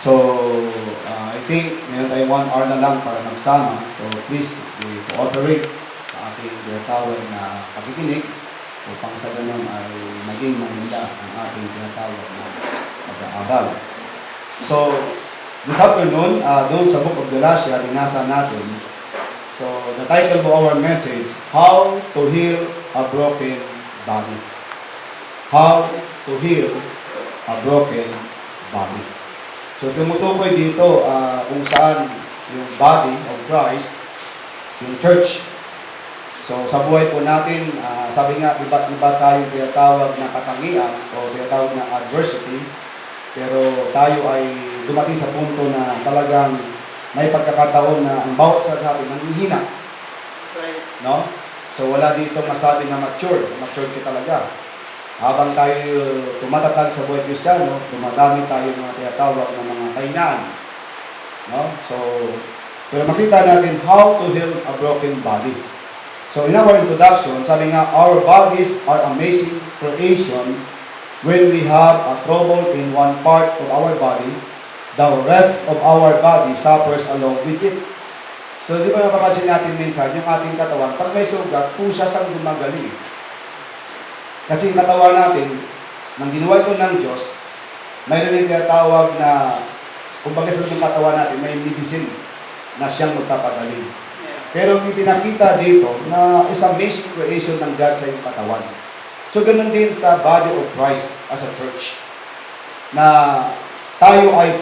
So, I think meron tayong 1 hour na lang para magsama. So, please, cooperate sa ating tinatawag na pakikinig upang sa ganun ay maging maganda ang ating tinatawag na pag-aaral. So, this afternoon, doon sa Book of Galatians, binasa natin. So, the title of our message, How to Heal a Broken Body. How to Heal a Broken Body. So, tumutukoy dito kung saan yung body of Christ, yung church. So, sa buhay po natin, sabi nga, iba't iba tayong tinatawag na katangian o tinatawag na adversity. Pero tayo ay dumating sa punto na talagang may pagkakataon na ang bawat sa atin nanghihina. No? So, wala dito masabi na mature. Mature ka talaga. Habang tayo tumatatag sa buhay Kristiyano, dumadami tayo mga tinatawag na mga kainaan. No? So, pero makita natin how to heal a broken body. So, in our introduction, sabi nga, our bodies are amazing creation. When we have a trouble in one part of our body, the rest of our body suffers along with it. So, di ba napapansin natin minsan, yung ating katawan, pag may sugat, pusa sang gumagaling. Kasi yung katawan natin, nang ginawa ito ng Diyos, mayroon yung tinatawag na, kumbaga sa itong katawan natin, may medicine na siyang magpapagaling. Pero ipinakita dito na is amazing creation ng God sa iyong katawan. So, ganun din sa body of Christ as a church. Na tayo ay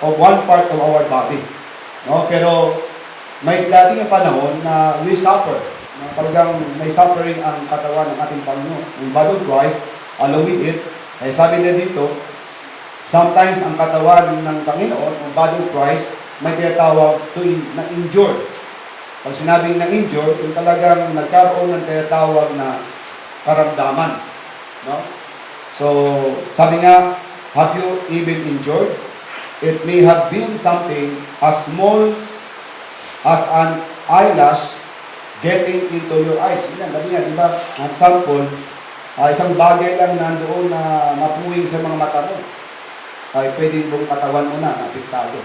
one part of our body. No? Pero may dating ang panahon na we suffer. Na talagang may suffering ang katawan ng ating Panginoon. Yung body of Christ, along with it, ay sabi na dito, sometimes ang katawan ng Panginoon, ang body of Christ, may tinatawag na injured. Pag sinabing na-injured, yung talagang nagkaroon ng tinatawag na karamdaman. No? So, sabi nga, have you even injured? It may have been something as small as an eyelash getting into your eyes. Yan, sabi nga, di ba? Ang example, isang bagay lang nandoon na mapuwing sa mga mata mo. Ay, pwedeng buong katawan mo na, napiktado.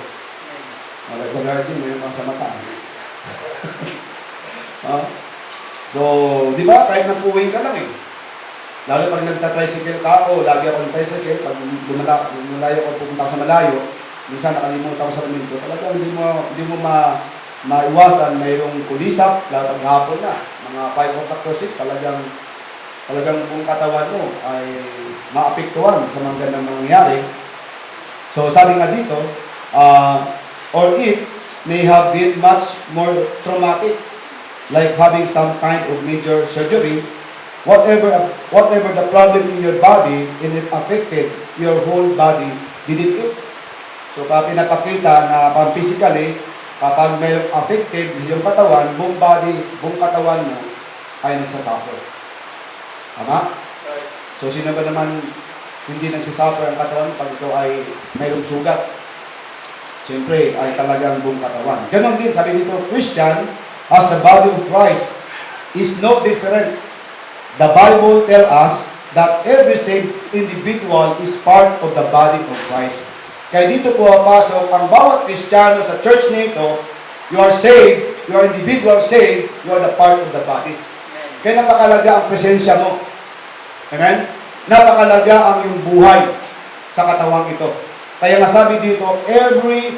Malagdagar din, ngayon pang sa mata. So, di ba, kahit napuwing ka lang eh. Lalo pag nagta-tricycle ka, lagi ako ng-tricycle, pag lumalayo ako pupunta sa malayo, minsan nakalimutan ko sa ramin ko, talagang hindi mo maiwasan, mayroong kulisap, lalo pag hapon na, mga 5 o'clock to 6, talagang buong katawan mo ay maapektuhan sa mga ganang mangyayari. So, sabi nga dito, or it may have been much more traumatic, like having some kind of major surgery. Whatever the problem in your body, and it affected your whole body, didn't it? So, pinapakita na physically, kapag may affected yung katawan, buong katawan mo ay nagsasuffer. Tama? So, sino ba naman hindi nagsasuffer ang katawan pag ito ay mayroong sugat? Siyempre, ay talagang buong katawan. Ganon din, sabi dito, Christian, as the body of Christ, is no different. The Bible tells us that every saved individual is part of the body of Christ. Kaya dito po pasok ang bawat Kristiyano sa church nito, you are saved, you are individual saved, you are the part of the body. Kaya napakalaga ang presensya mo. Amen? Napakalaga ang iyong buhay sa katawang ito. Kaya masabi dito, every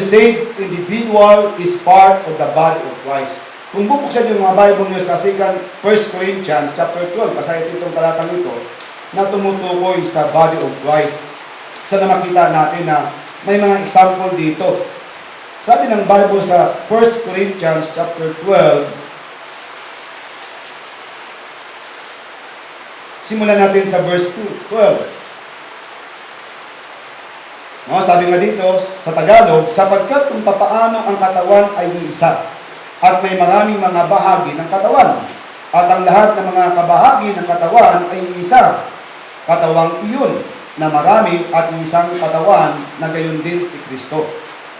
saved individual is part of the body of Christ. Kung bubuksan yung mga Bible nyo sa 1 Corinthians chapter 12, basahin itong talatang ito, na tumutukoy sa body of Christ. Sana makita natin na may mga example dito. Sabi ng Bible sa 1 Corinthians chapter 12, simulan natin sa verse 12. No, sabi nga dito sa Tagalog, sapagkat kung papaano ang katawan ay iisa, at may maraming mga bahagi ng katawan, at ang lahat ng mga kabahagi ng katawan ay iisa, katawang iyon na marami at isang katawan na gayon din si Kristo.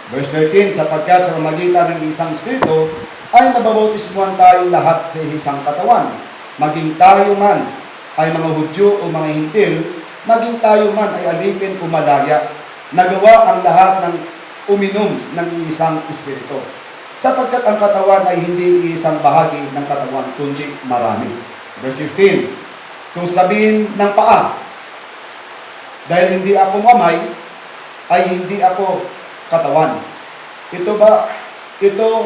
Verse 13, sapagkat sa pamamagitan ng isang Espiritu ay nababautismuhan tayong lahat sa isang katawan, maging tayo man ay mga Hudyo o mga Hintil, maging tayo man ay alipin o malaya, nagawa ang lahat ng uminom ng iisang espiritu. Sapagkat ang katawan ay hindi isang bahagi ng katawan, kundi marami. Verse 15, kung sabihin ng paa, dahil hindi ako mamay, ay hindi ako katawan. Ito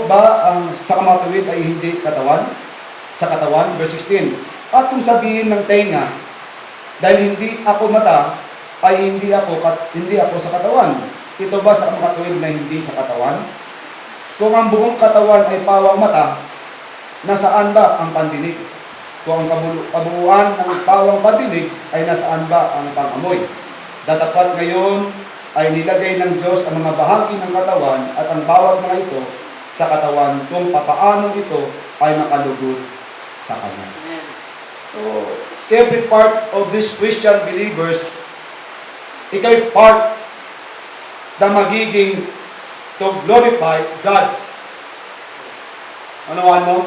ba ang sa kamatuwid ay hindi katawan? Sa katawan, verse 16. At kung sabihin ng tenga, dahil hindi ako mata, ay hindi ako sa katawan. Ito ba sa kamatuwid na hindi sa katawan? Kung ang buong katawan ay pawang mata, nasaan ba ang pandinig? Kung ang kabuuan ng pawang pandinig, ay nasaan ba ang pangamoy? Datapat ngayon ay nilagay ng Diyos ang mga bahagi ng katawan at ang bawat mga ito sa katawan kung papaanong ito ay makalugod sa Kanya. So, every part of these Christian believers, ikay part na magiging to glorify God. Ano mo?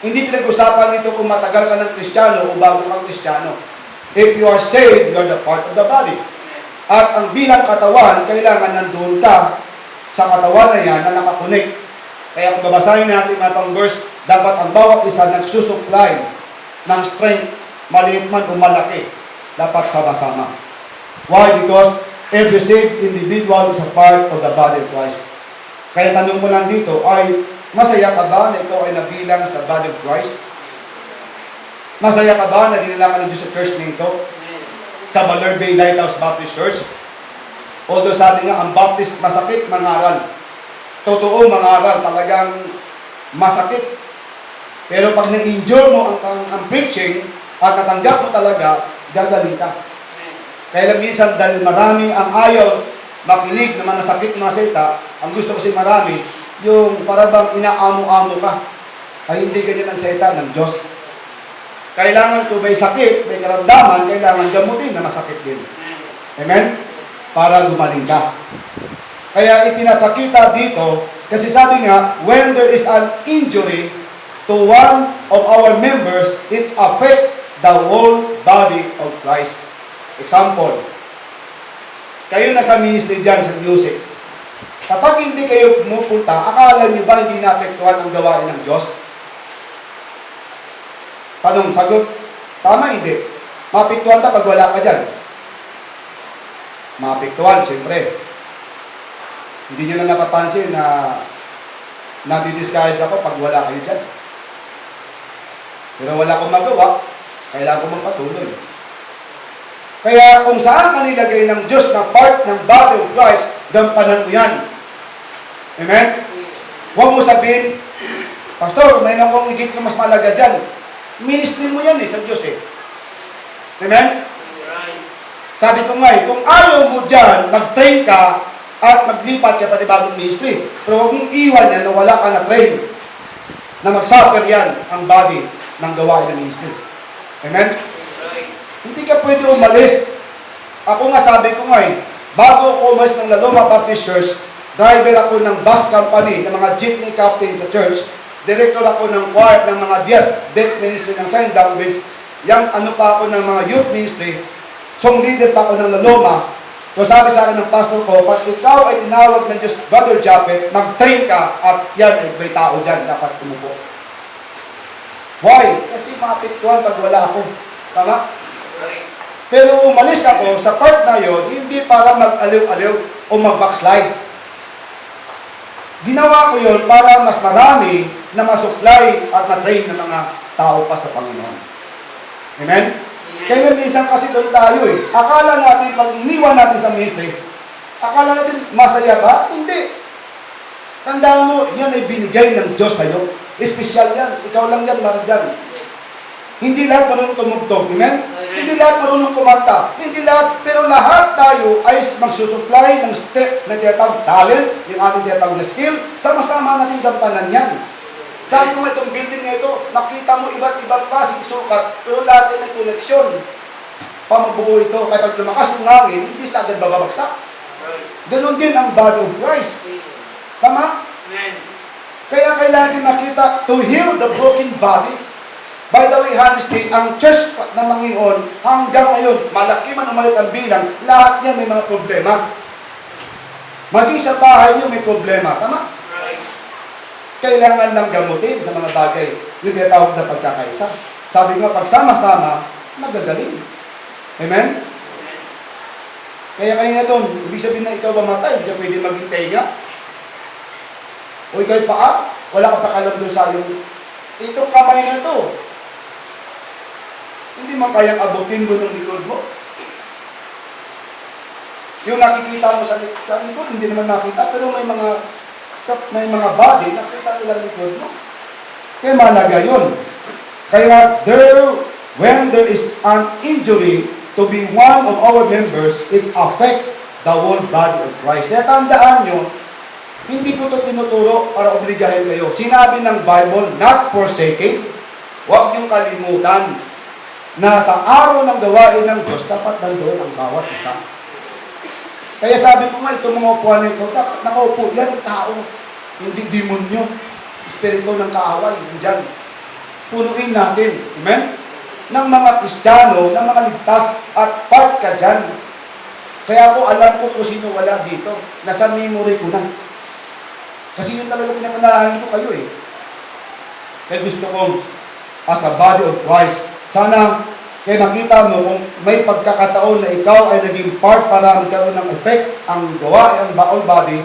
Hindi pinag-usapan nito kung matagal ka ng Kristiyano o bago kang Kristiyano. If you are saved, you are the part of the body. At ang bilang katawan, kailangan nandun ka sa katawan na yan na nakakunik. Kaya kung babasahin natin ang verse, dapat ang bawat isa nagsusupply ng strength, maliit man o malaki, dapat sama-sama. Why? Because every saved individual is a part of the body of Christ. Kaya tanong ko lang dito ay, masaya ka ba na ikaw ay nabilang sa body of Christ? Masaya ka ba na dinala ka ng Diyos sa church nito? Sa Baler Bay Lighthouse Baptist Church? Although sabi nga, ang Baptist masakit mangaral. Totoo mangaral, talagang masakit. Pero pag na-enjoy mo ang preaching at natanggap mo talaga, gagaling ka. Kaya lang minsan dahil marami ang ayaw makinig ng mga sakit mga salita, ang gusto kasi marami, yung parabang inaamo-amo ka, ay hindi ganyan ang salita ng Diyos. Kailangan kung may sakit, may karamdaman, kailangan gamutin na masakit din. Amen? Para gumaling ka. Kaya ipinapakita dito, kasi sabi nga, when there is an injury to one of our members, it affects the whole body of Christ. Example, kayo nasa ministry dyan sa music. Kapag hindi kayo pumupunta, akala niyo ba hindi naapektuhan ang gawain ng Diyos? Tanong, sagot, tama, hindi. Maapektuhan ka pag wala ka dyan. Maapektuhan, siyempre. Hindi nyo na napapansin na nadi-discourage ako pag wala kayo dyan. Pero wala akong magawa, kailangan ko magpatuloy. Kaya kung saan ka nilagay ng Diyos na part ng body of Christ, gampanan mo yan. Amen? Huwag mo sabihin, Pastor, may akong higit na mas malaga dyan. Ministry mo yan sa Diyos Amen? Sabi ko nga kung ayaw mo dyan, mag-train ka at maglipat ka pa di bagong ministry. Pero huwag mong iwan yan na wala ka na train. Na mag-suffer yan ang body ng gawain ng ministry. Amen? Hindi ka pwede umalis. Ako nga sabi ko nga bago ako umalis ng Laloma Baptist Church, driver ako ng bus company, ng mga jeepney captain sa church, director ako ng choir ng mga deaf ministry ng sign language, yang ano pa ako ng mga youth ministry, song leader pa ako ng Laloma. So sabi sa akin ng pastor ko, pag ikaw ay tinawag ng Diyos, Brother Japet, mag-train ka at yan ay may tao dyan, dapat tumupo. Why? Kasi maapektuhan pag wala ako. Tama? Pero umalis ako sa part na yon, hindi para mag-aliw-aliw o mag-backslide. Ginawa ko yon para mas marami na masupply at ma-train ng mga tao pa sa Panginoon. Amen? Kaya minsan kasi doon tayo Akala natin, pag iniwan natin sa ministry, akala natin, masaya ba? Hindi. Tandaan mo, yan ay binigay ng Diyos sa'yo. Espesyal yan. Ikaw lang yan, para dyan. Hindi lahat marunong tumugtog. Amen? Hindi lahat marunong kumanta. Hindi lahat, pero lahat tayo ay magsusupply ng step na tinatawag talent, yung ating tinatawag na skill, sama-sama natin gampanan yan. Sabi ko nga itong building na ito, makita mo iba't ibang klaseng sukat, pero lahat ay may koneksyon. Pamabuo ito, kaya pag lumakas ng hangin, hindi sa agad bababagsak. Ganon din ang body of Christ. Tama? Kaya kailangan din makita to heal the broken body. By the way, honestly, ang church ng Panginoon, hanggang ngayon, malaki man umalit ang bilang, lahat niya may mga problema. Maging sa bahay nyo may problema. Tama? Kailangan lang gamutin sa mga bagay. Yung tinatawag na pagkakaisa. Sabi nga, pagsama-sama, magagaling. Amen? Kaya kanina doon, ibig sabihin na ikaw mamatay, hindi ka pwede maging tenga. O ikaw paa, wala ka pakalam doon sa itong kamay na ito. Hindi man kayang abutin doon ng likod mo. Yung nakikita mo sa likod, hindi naman nakita, pero may mga body, nakita nila likod mo. Kaya malaga yun. Kaya when there is an injury to be one of our members, it affect the whole body of Christ. Kaya tandaan nyo, hindi ko ito tinuturo para obligahin kayo. Sinabi ng Bible, not forsaking. Huwag niyong kalimutan na sa araw ng gawain ng Diyos, dapat nandoon ang bawat isa. Kaya sabi ko nga, itong mga upuan na ito, dapat nakaupo yan, tao. Hindi demonyo. Espiritu ng kaaway, dyan. Punuin natin. Amen? Ng mga Kristiyano, ng mga ligtas, at part ka dyan. Kaya ako, alam ko kung sino wala dito. Nasa memory ko na. Kasi yun talaga pinapanalangin ko kayo eh. Kaya gusto kong, as a body of Christ, sana, kaya makita mo kung may pagkakataon na ikaw ay naging part para magkaroon ng effect ang gawa, ang whole body,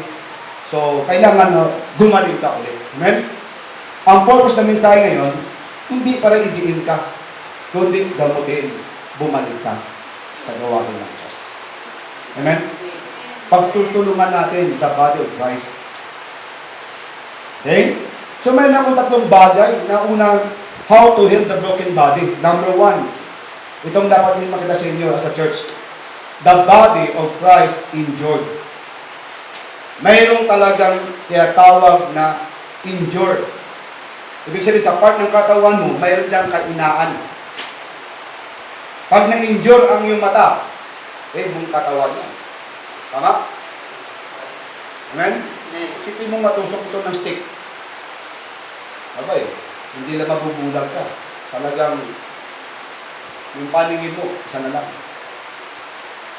so kailangan na gumaling ka ulit. Amen? Ang purpose ng mensahe ngayon, hindi para idiin ka, kundi gamutin, bumalik ka sa gawain ng Diyos. Amen? Pagtutulungan natin the body of Christ. Okay? So may akong tatlong bagay na unang, how to heal the broken body. Number 1, itong dapat din makita sa inyo as a church. The body of Christ injured. Mayroong talagang tinatawag na injured. Ibig sabihin, sa part ng katawan mo, mayroon diyang kainaan. Pag na-injure ang iyong mata, buong katawan niya. Tama? Amen? Sipin mong matusok ito ng stick. Abay, hindi lang mabubulag ka. Talagang yung paningin mo, isa na lang.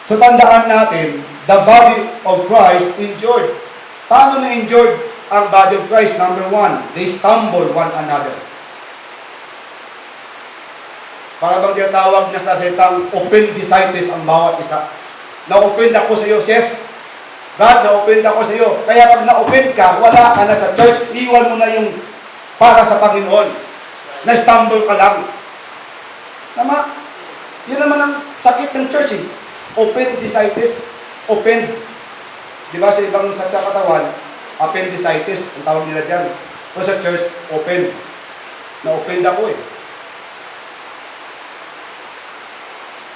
So tandaan natin, the body of Christ injured. Paano na-injured ang body of Christ? Number 1, they stumble one another. Para bang tinatawag na sa salitang appendicitis ang bawat isa. Na-offend ako sa iyo, sis. God, na-offend ako sa iyo. Kaya pag na-offend ka, wala ka na sa church, iwan mo na yung para sa Panginoon. Na-stumble ka lang. Tama? Yan naman ang sakit ng church eh. Appendicitis. Offend. Di ba sa ibang sa katawan, appendicitis, ang tawag nila dyan. O sa church, open. Na-offend ako eh.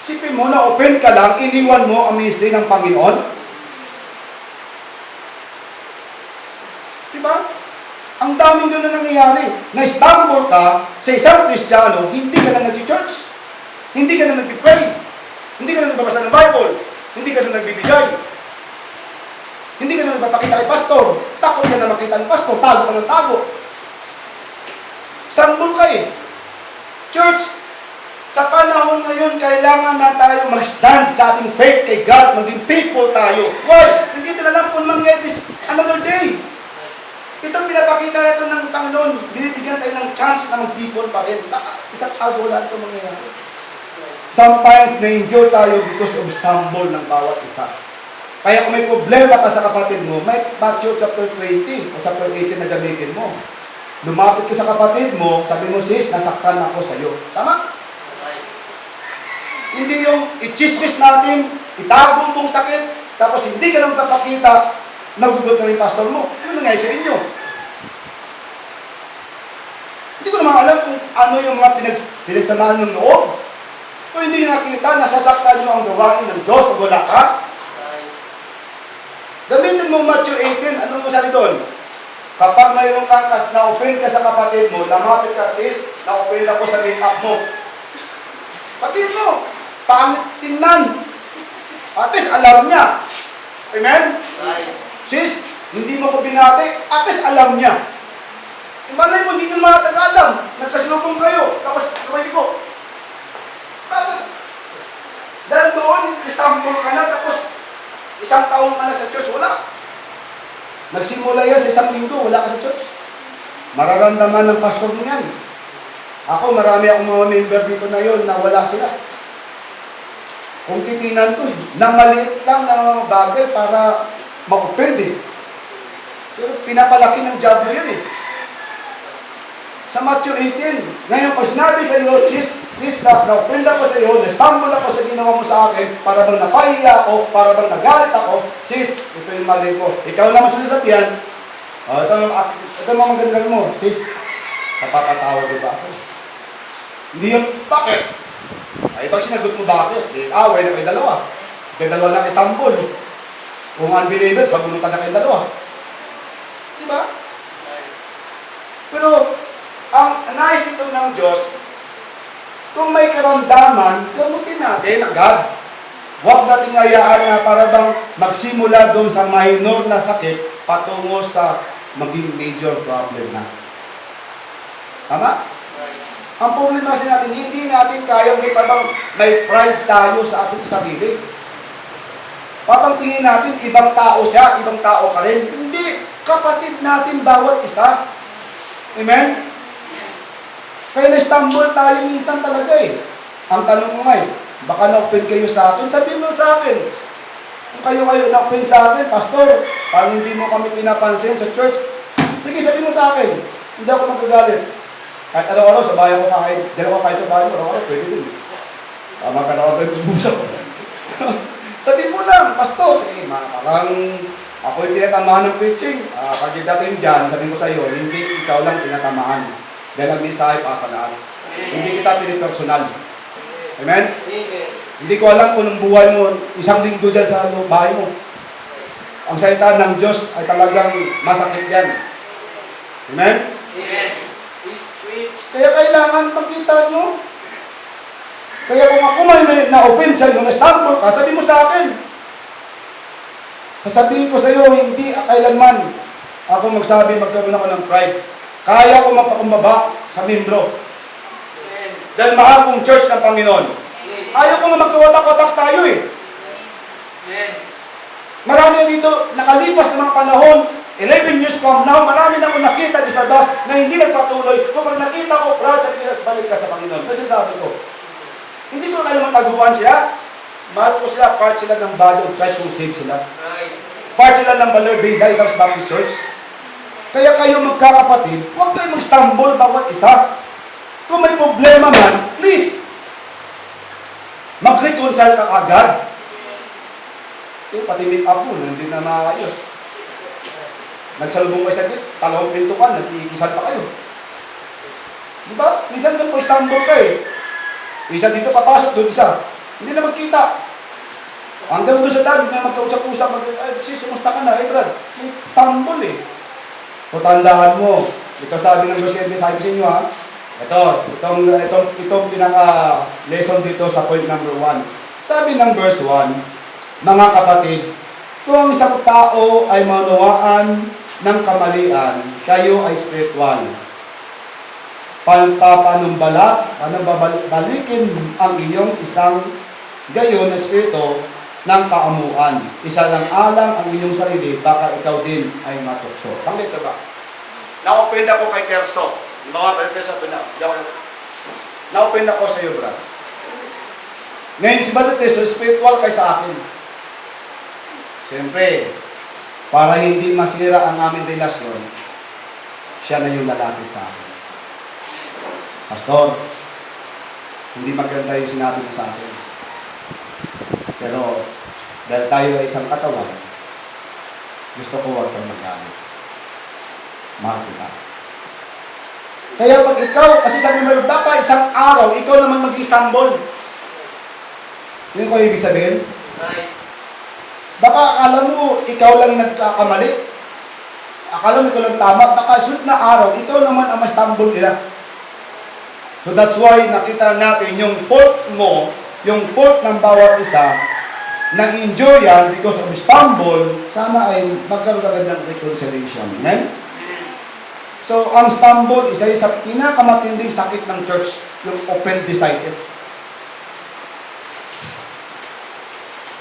Sipin mo, na-open ka lang, iniwan mo ang ministry ng Panginoon. Diba? Ang daming doon na nangyayari. Na-stumble ka sa isang Kristiyano, hindi ka na nag-church. Hindi ka na nag-pray. Hindi ka na nagbabasa ng Bible. Hindi ka na nagbibigay. Hindi ka na nagpapakita kay pastor. Takot ka na makita ng pastor. Tago ka ng tago. Stumble ka eh. Church, sa panahon ngayon, kailangan na tayo mag-stand sa ating faith kay God, maging faithful tayo. Why? Hindi na lang kung mangyayari this another day. Itong pinapakita natin ng Panginoon, binibigyan tayo ng chance na mag-default pa rin. Isang araw wala ito mangyayari. Sometimes, na-enjoy tayo because of stumble ng bawat isa. Kaya kung may problema ka sa kapatid mo, may Matthew chapter 20 o chapter 18 na gamitin mo. Lumapit ka sa kapatid mo, sabi mo, sis, nasaktan ako sa iyo. Tama? Hindi yung i-chismis natin, itago mong sakit, tapos hindi ka lang papakita, nagugot na rin pastor mo. Ano nangyari sa inyo? Hindi ko naman alam kung ano yung mga pinagsamahan ng loob. Kung hindi nakita, nasasaktan nyo ang gawain ng Diyos o wala ka. Gamitin mo Matthew 18, ano mo sabi doon? Kapag mayroong kang na-offend ka sa kapatid mo, lamapit ka, sis, na-offend ako sa make-up mo. Pagin mo, pangit tingnan. At least alam niya. Amen? Sis, hindi mo ko binati, at least alam niya. Malay mo, hindi nyo alam. Nagkasilubong kayo, tapos kamay ko. Dahil doon, istamble ka na, tapos isang taong ka na sa church, wala. Nagsimula yan sa isang linggo, wala ka sa church. Mararamdaman ng pastor din yan. Ako, marami akong mga member dito na yon na wala sila. Kung titinan ko, maliit lang na mga bagay para ma-offend eh. Pero pinapalaki ng diablo yun eh. Sa Matthew 18, ngayon pag sinabi sa iyo, sis, na-offend ako sa iyo, na-stumble ako sa ginawa mo sa akin, para bang napahiya ako, para bang nagalit ako, sis, ito yung mali ko. Ikaw naman sinasabihan, ito mga magandang mo, sis, napapatawad mo ba ako? Hindi yun, bakit? Ay, pag sinagot mo bakit, away na kayo dalawa. Kayo dalawa na Istanbul. Kung unbelievers, sabulutan na kayo dalawa. Diba? Pero, ang nais nito ng Diyos, kung may karamdaman, gamutin natin agad. Huwag natin hayaan na para bang magsimula doon sa minor na sakit patungo sa maging major problem na. Tama? Ang problema kasi natin, hindi natin kaya may pride tayo sa ating sarili. Papang tingin natin, ibang tao siya, ibang tao ka rin. Hindi, kapatid natin bawat isa. Amen? Kaya na-stumble tayo minsan talaga eh. Ang tanong mo nga baka na-open kayo sa akin, sabihin mo sa akin. Kung kayo na-open sa akin, pastor, parang hindi mo kami pinapansin sa church, sige, sabihin mo sa akin. Hindi ako magagalit. Kahit araw-araw sa bahay ko kahit, dalawa kahit sa bahay mo, araw-araw, pwede din. Tama ka na ako tayo bubusap. Sabihin mo lang, pastor, parang ako'y tinatamaan ng preaching. Pagdating dyan, sabihin ko sa iyo, hindi ikaw lang tinatamaan. Dahil ang mensahe pa sa lahat. Hindi kita pinipersonal. Amen? Hindi ko alam kung anong buhay mo, isang linggo dyan sa bahay mo. Ang salita ng Diyos ay talagang masakit yan. Amen? Kaya kailangan makita nyo. Kaya kung ako may na-offend sa iyo, na-stumble ka, sabihin mo sa akin. Sasabihin ko sa iyo, hindi kailanman ako magkaroon ako ng pride. Kaya ko magpakumbaba sa membro. Dahil mahal kong church ng Panginoon. Ayaw ko nga magkawatak-watak tayo eh. Marami dito, nakalipas ng mga panahon, 11 years from now, marami na ako nakita sa labas na hindi nagpatuloy. Kung nakita ko, Brad, balik ka sa Panginoon. Kasi sabi ko, hindi ko kailangan taguan sila. Mahal ko sila, part sila ng body of Christ kung save sila. Part sila ng Balerby Lighthouse Baptist Church. Kaya kayo magkakapatid, huwag kayo mag-stumble bawat isa. Kung may problema man, please, mag-reconcile ka agad. Pati make-up mo, hindi na maayos. Nagsalubong kayo sa git, talawang pinto ka, nag-iikisan pa kayo. Diba? Minsan ka po-stumble ka eh. Isa dito papasok, doon isa. Hindi na magkita. Hanggang doon sa dami, hindi na magkausap-usap. Sis, kumusta ka na? Brad, stumble eh. So, tandaan mo, ito sabi ng Diyos, kaya sabi sa inyo ha, itong pinaka-lesson dito sa point number 1. Sabi ng verse 1, mga kapatid, kung ang isang tao ay manawaan ng kamalian, kayo ay spiritual. Balikin ang iyong isang gayon na spirito ng kaamuan. Isa lang alang ang inyong sarili, baka ikaw din ay matukso. Tanglit ba? Na-open ako kay Terso. Mga balikin sa pina. Na-open ako sa iyo, brad. Ngayon, si Brother Terso, spiritual kay sa akin. Siyempre, para hindi masira ang aming relasyon, siya na yung lalapit sa akin. Pastor, hindi maganda yung sinabi mo sa akin. Pero, dahil tayo ay isang katawan, gusto ko huwag kang maggamit. Mahal kita. Kaya pag ikaw, kasi sabi mo, baka isang araw, ikaw naman mag-Istanbul. Yun ko ibig sabihin? Baka akala mo, ikaw lang yung nagkakamali. Akala mo ikaw lang tama. Baka sunod na araw, ikaw naman ang ma-stumble nila. So that's why nakita natin yung fault mo, yung fault ng bawat isa, na-enjoy yan because of stumble, sana ay magkaroon agad ng reconciliation. Amen? So, ang stumble, isa sa pinakamatinding sakit ng church, yung appendicitis.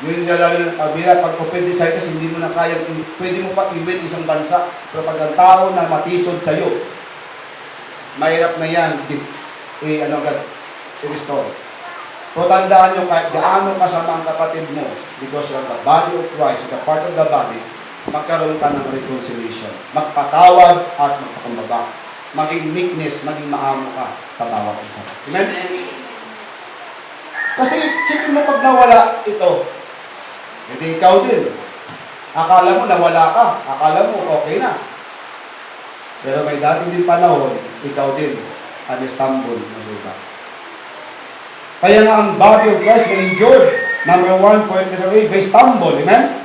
Yun siya lalo ng kabila, pag appendicitis, hindi mo na kaya, pwede mo pa iwin isang bansa. Pero pag ang tao na matisod sa'yo, mahirap na yan, i-restore. Pero tandaan nyo, kahit gaano kasama ang kapatid mo, because you're the body of Christ, the part of the body, magkaroon ka ng reconciliation. Magpatawad at magpakumbaba. Maging meekness, maging maamo ka sa bawat isa. Amen? Kasi, siyempre mo pag nawala ito, hindi ikaw din. Akala mo nawala ka. Akala mo okay na. Pero may dating din panahon, ikaw din ang stumble na suba. Kaya nga ang body of Christ na endured. Number 1, point letter A, by stumble. Amen?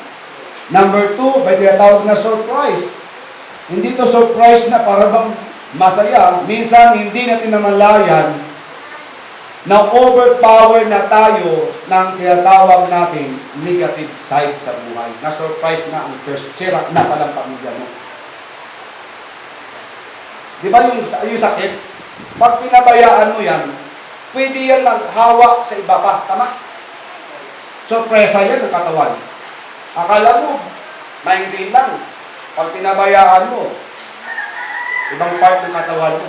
Number 2, by tinatawag na surprise. Hindi to surprise na para bang masaya. Minsan, hindi natin namalayan na overpower na tayo ng tinatawag natin negative side sa buhay. Na-surprise na ang church. Sira na palang pamilya mo. Di ba yung sakit? Pag pinabayaan mo yan, pwede yan maghawa sa iba pa. Tama? Surpresa yan ng katawan. Akala mo, maintain lang. Pag pinabayaan mo, ibang part ng katawan mo.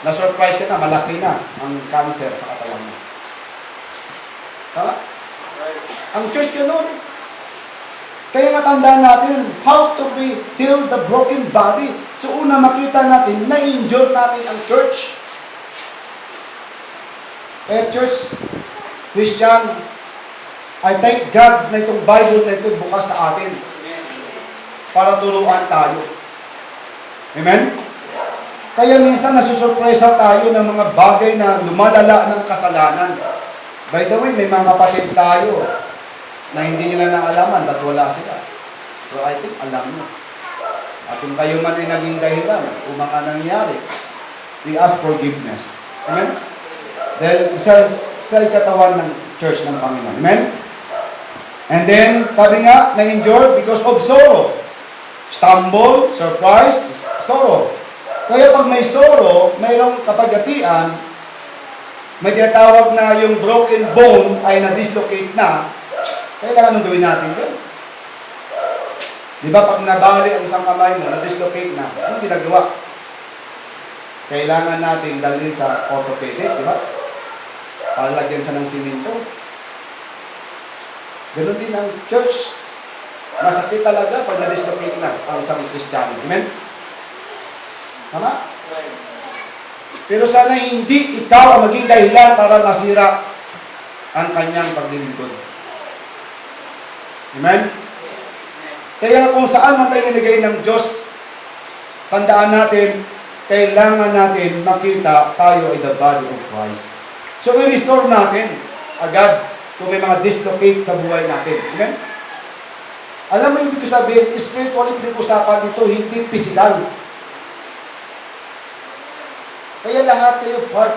Na-surprise ka na, malaki na ang cancer sa katawan mo. Tama? Ang church gano'n. Kaya matandaan natin, how to be heal the broken body. So una makita natin, na-injure natin ang church. Kaya church, Christian, I thank God na itong Bible na ito bukas sa atin. Para turuan tayo. Amen? Kaya minsan nasusurpresa tayo ng mga bagay na lumalala ng kasalanan. By the way, may mga kapatid tayo na hindi nila naalaman, ba't wala sila? So I think alam mo. At kung kayo man ay naging dahilan kung mga nangyari, we ask forgiveness. Amen? Dahil isa katawan ng church ng Panginoon. Amen? And then, sabi nga, na-endured because of sorrow. Stumble, surprise, sorrow. Kaya pag may sorrow, mayroong kapagatian, may tinatawag na yung broken bone ay na-dislocate na, kailangan nung gawin natin yun. Di ba pag nabali ang isang kamay mo, na-dislocate na, anong ginagawa? Kailangan natin dalhin sa orthopedic, di ba? Para lagyan siya ng simento. Ganon din ang church. Masakit talaga pag na-dislocate na ang isang Kristiyano. Amen? Tama? Pero sana hindi ikaw ang maging dahilan para masira ang kanyang paglilingkod. Amen? Kaya kung saan man tayo nilagay ng Diyos, tandaan natin, kailangan natin makita tayo ay the body of Christ. So, i-restore natin agad kung may mga dislocate sa buhay natin. Amen? Alam mo, ibig sabihin, spiritually pinag-usapan dito, hindi physical. Kaya lahat kayo part.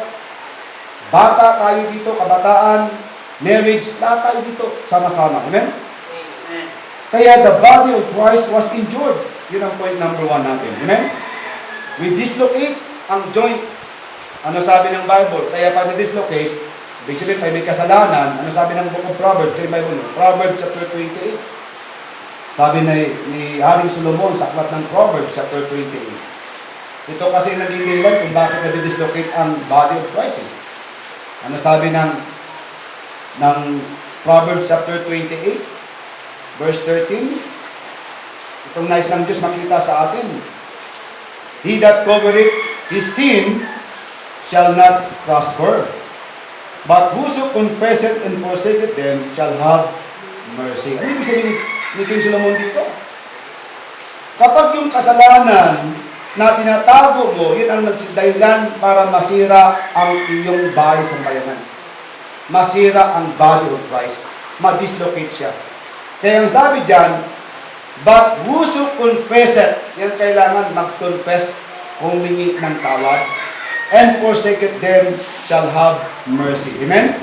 Bata tayo dito, kabataan, marriage, lahat tayo dito, sama-sama. Amen? Amen. Kaya the body of Christ was injured. Yun ang point number 1 natin. Amen? We dislocate ang joint. Ano sabi ng Bible? Kaya pag na-dislocate, basically tayo may kasalanan. Ano sabi ng Book of Proverbs? Yung Bible, Proverbs chapter 28. Sabi ni Haring Solomon sa aklat ng Proverbs chapter 28. Ito kasi naging dahilan kung bakit na-dislocate ang body of Christ. Ano sabi ng Proverbs chapter 28, verse 13? Itong nais ng Diyos makita sa atin. He that covereth his sin shall not prosper, but whoso confesseth and forsaketh them shall have mercy. Ano ibig sabihin ni King Solomon dito? Kapag yung kasalanan na tinatago mo, yun ang nagsidahilan para masira ang iyong bahay sa bayanan. Masira ang body of Christ. Ma-dislocate siya. Kaya ang sabi dyan, but whoso confesseth, yan kailangan mag-confess, humingi ng tawad, and forsaketh them shall have mercy. Amen?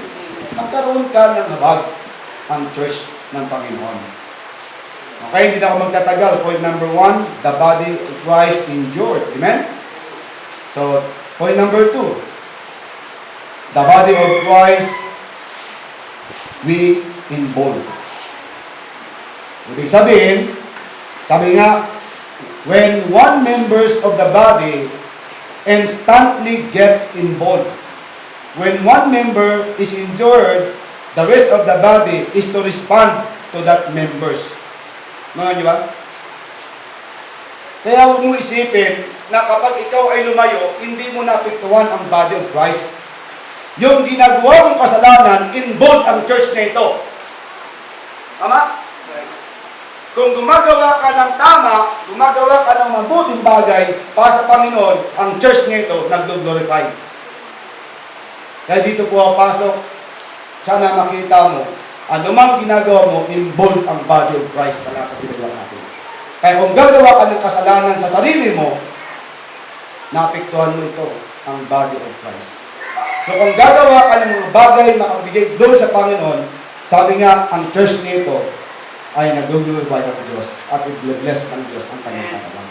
Magkaroon ka ng habag ang church ng Panginoon. Okay, hindi na ako magtatagal. Point number 1, the body of Christ endured. Amen? So, point number 2, the body of Christ we involve. Ibig sabihin, sabi nga, when one members of the body instantly gets involved. When one member is injured, the rest of the body is to respond to that members. Mga nyo ba? Kaya huwag mo isipin na kapag ikaw ay lumayo, hindi mo naapektuhan ang body of Christ. Yung ginagawa mong kasalanan, involved ang church na ito. Tama? Kung gumagawa ka ng tama, gumagawa ka ng mabuting bagay para sa Panginoon, ang church na ito nagdo-glorify. Kaya dito po pasok, sana makita mo, anumang ginagawa mo, involved ang body of Christ sa lahat ng ginagawa natin. Kaya kung gagawa ka ng kasalanan sa sarili mo, naapektuhan mo ito, ang body of Christ. So kung gagawa ka ng mga bagay na makabigay doon sa Panginoon, sabi nga, ang church nito ay nag-glorify ng Diyos at i-bless ng Diyos ang kanyang katawan.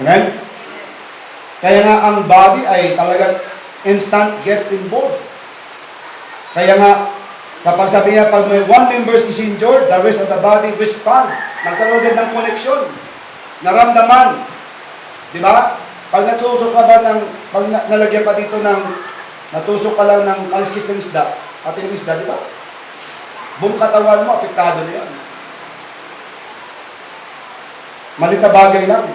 Amen? Kaya nga ang body ay talagang instant get involved. Kaya nga, kapag sabi niya, pag may one member is injured, the rest of the body respond. Nagkaroon din ng connection. Naramdaman. Di ba? Pag natusok ka ba pag nalagyan ka dito natusok ka lang ng kaliskis ng isda, ating isda, di ba? Buong katawan mo, apektado na yan. Malit na bagay lang.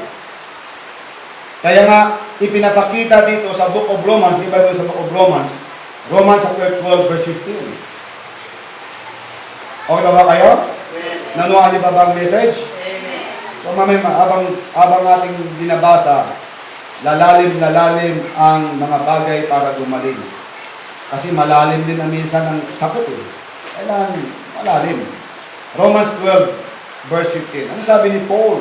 Kaya nga, ipinapakita dito sa Book of Romans, di ba sa Book of Romans, Romans chapter 12, verse 15. Okay ba kayo? Nanuha di ba ang message? So mamaya, habang ating binabasa, lalalim ang mga bagay para gumaling. Kasi malalim din na minsan ang sakit eh. Kailangan malalim. Romans 12, verse 15. Ano sabi ni Paul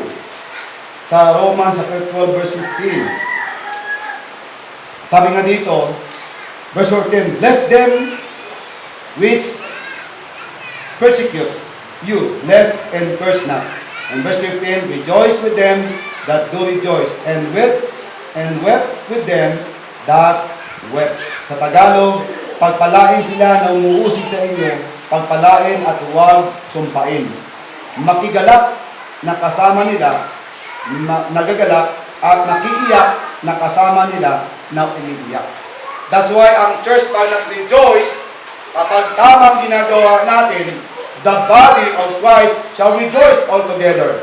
sa Romans 12, verse 15? Sabi nga dito, verse 14, bless them which persecute you, bless and curse not. And verse 15, rejoice with them that do rejoice, and wept with them that wept. Sa Tagalog, pagpalain sila na umuusig sa inyo, pagpalain at huwag sumpain. Makigalak na kasama nila, nagagalak, at makiiyak na kasama nila na umiiyak. That's why ang church pag nag-rejoice, kapag tamang ginagawa natin, the body of Christ shall rejoice all together.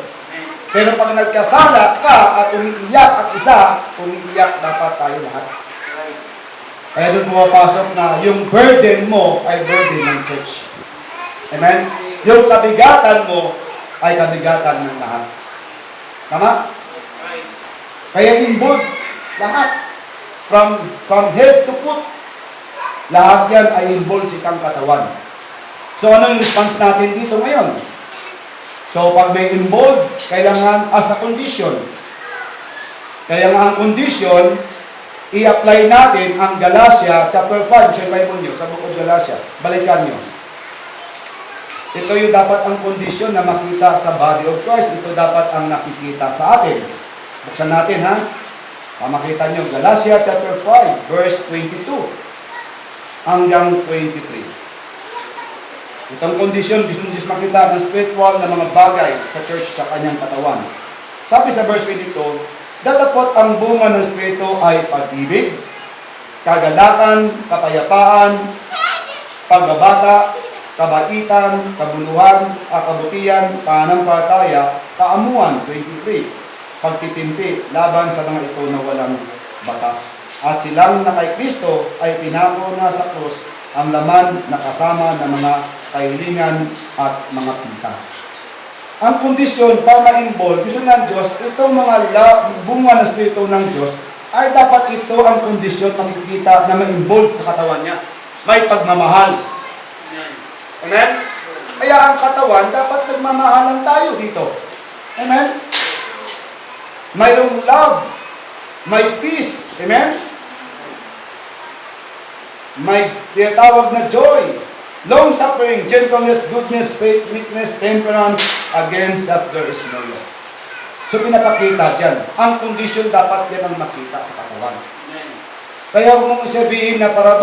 Pero pag nagkasala ka at umiiyak at isa, umiiyak dapat tayo lahat. Kaya doon pumapasok na yung burden mo ay burden ng church. Amen? Yung kabigatan mo ay kabigatan ng lahat. Tama? Kaya involved lahat. From head to foot. Lahat yan ay involved sa isang katawan. So ano yung response natin dito ngayon? So pag may involved, kailangan as a condition. Kaya nga ang condition, i-apply natin ang Galatia chapter 5, sa Bible nyo, sa Book of Galatia. Balikan nyo. Ito yung dapat ang condition na makita sa body of Christ. Ito dapat ang nakikita sa atin. Buksan natin ha. Pamakita nyo, Galatia chapter 5, verse 22 hanggang 23. Itong condition, gusto nyo makita ng spiritual na mga bagay sa church sa kanyang katawan. Sabi sa verse 22, datapot ang bunga ng Espiritu ay pag-ibig, kagalakan, kapayapaan, pagbabata, kabaitan, kabuluhan, kabutihan, pananampalataya, kaamuan, 23, pagtitimpi, laban sa mga ito na walang batas. At silang na kay Kristo ay pinako na sa krus ang laman na kasama ng mga kahilingan at mga pinta. Ang kondisyon para ma-involve, gusto ng Diyos, itong mga bunga ng Espiritu ng Diyos, ay dapat ito ang kondisyon makikita na ma-involve sa katawan niya. May pagmamahal. Amen? Kaya ang katawan, dapat nagmamahalan tayo dito. Amen? Mayroong love. May peace. Amen? May tinatawag na joy. Long-suffering, gentleness, goodness, faith, meekness, temperance, against us there is no law. So pinapakita dyan. Ang kondisyon dapat yan ang makita sa katawan. Kaya huwag mong sabihin na para